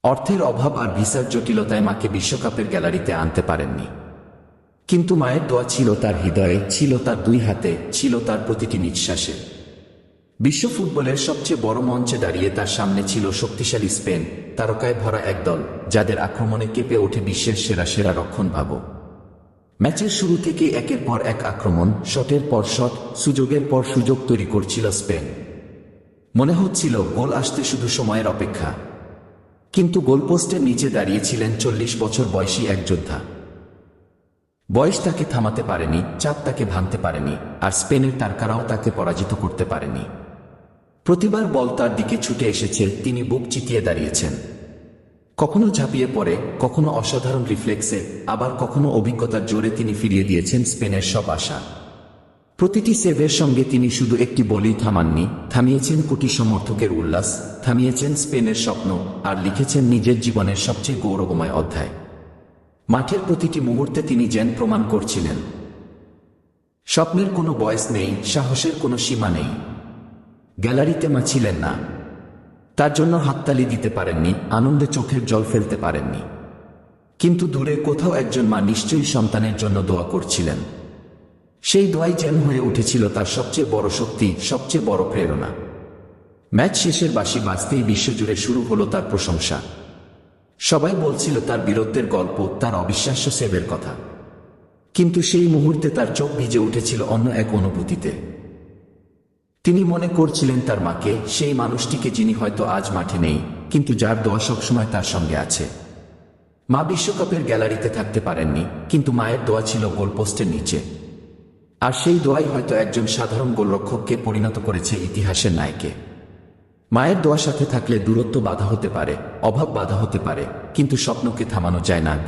অর্থের অভাব আর ভিসার জটিলতায় মাকে বিশ্বকাপের গ্যালারিতে আনতে পারেননি। কিন্তু মায়ের দোয়া ছিল তার হৃদয়ে, ছিল তার দুই হাতে, ছিল তার প্রতিটি নিঃশ্বাসে। বিশ্ব ফুটবলের সবচেয়ে বড় মঞ্চে দাঁড়িয়ে তার সামনে ছিল শক্তিশালী স্পেন, তারকায় ভরা এক দল, যাদের আক্রমণে কেঁপে ওঠে বিশ্বের সেরা সেরা রক্ষণভাগ। ম্যাচের শুরু থেকে একের পর এক আক্রমণ, শটের পর শট, সুযোগের পর সুযোগ তৈরি করছিল স্পেন। মনে হচ্ছিল গোল আসতে শুধু সময়ের অপেক্ষা। কিন্তু গোলপোস্টের নিচে দাঁড়িয়েছিলেন 40 বছর বয়সী এক যোদ্ধা। বয়স তাকে থামাতে পারেনি, চাপ তাকে ভাঙতে পারেনি, আর স্পেনের তারকারাও তাকে পরাজিত করতে পারেনি। প্রতিবার বল তার দিকে ছুটে এসেছে, তিনি বুক চিতিয়ে দাঁড়িয়েছেন। কখনো ঝাঁপিয়ে পড়ে, কখনো অসাধারণ রিফ্লেক্সে, আবার কখনো অভিজ্ঞতার জোরে তিনি ফিরিয়ে দিয়েছেন স্পেনের সব আশা। প্রতিটি সেভের সঙ্গে তিনি শুধু একটি বলই থামাননি, থামিয়েছেন কোটি সমর্থকের উল্লাস, থামিয়েছেন স্পেনের স্বপ্ন, আর লিখেছেন নিজের জীবনের সবচেয়ে গৌরবময় অধ্যায়। মাঠের প্রতিটি মুহূর্তে তিনি যেন প্রমাণ করছিলেন, স্বপ্নের কোনো বয়স নেই, সাহসের কোনো সীমা নেই। গ্যালারিতে মা ছিলেন না, তার জন্য হাততালি দিতে পারেননি, আনন্দে চোখের জল ফেলতে পারেননি। কিন্তু দূরে কোথাও একজন মা নিশ্চয়ই সন্তানের জন্য দোয়া করছিলেন। সেই দোয়াই যেন হয়ে উঠেছিল তার সবচেয়ে বড় শক্তি, সবচেয়ে বড় প্রেরণা। ম্যাচ শেষের বাঁশি বাজতেই বিশ্বজুড়ে শুরু হলো তার প্রশংসা। সবাই বলছিল তার বীরত্বের গল্প, তার অবিশ্বাস্য সেভের কথা। কিন্তু সেই মুহূর্তে তার চোখ ভিজে উঠেছিল অন্য এক অনুভূতিতে। তিনি মনে করছিলেন তার মাকে, সেই মানুষটিকে যিনি হয়তো আজ মাঠে নেই, কিন্তু যার দোয়া সবসময় তার সঙ্গে আছে। মা বিশ্বকাপের গ্যালারিতে থাকতে পারেননি, কিন্তু মায়ের দোয়া ছিল গোলপোস্টের নিচে। আর সেই দোয়াই হয়তো একজন সাধারণ গোলরক্ষককে পরিণত করেছে ইতিহাসের নায়কে। মায়ের দোয়া সাথে থাকলে দূরত্ব বাধা হতে পারে, অভাব বাধা হতে পারে, কিন্তু স্বপ্নকে থামানো যায় না।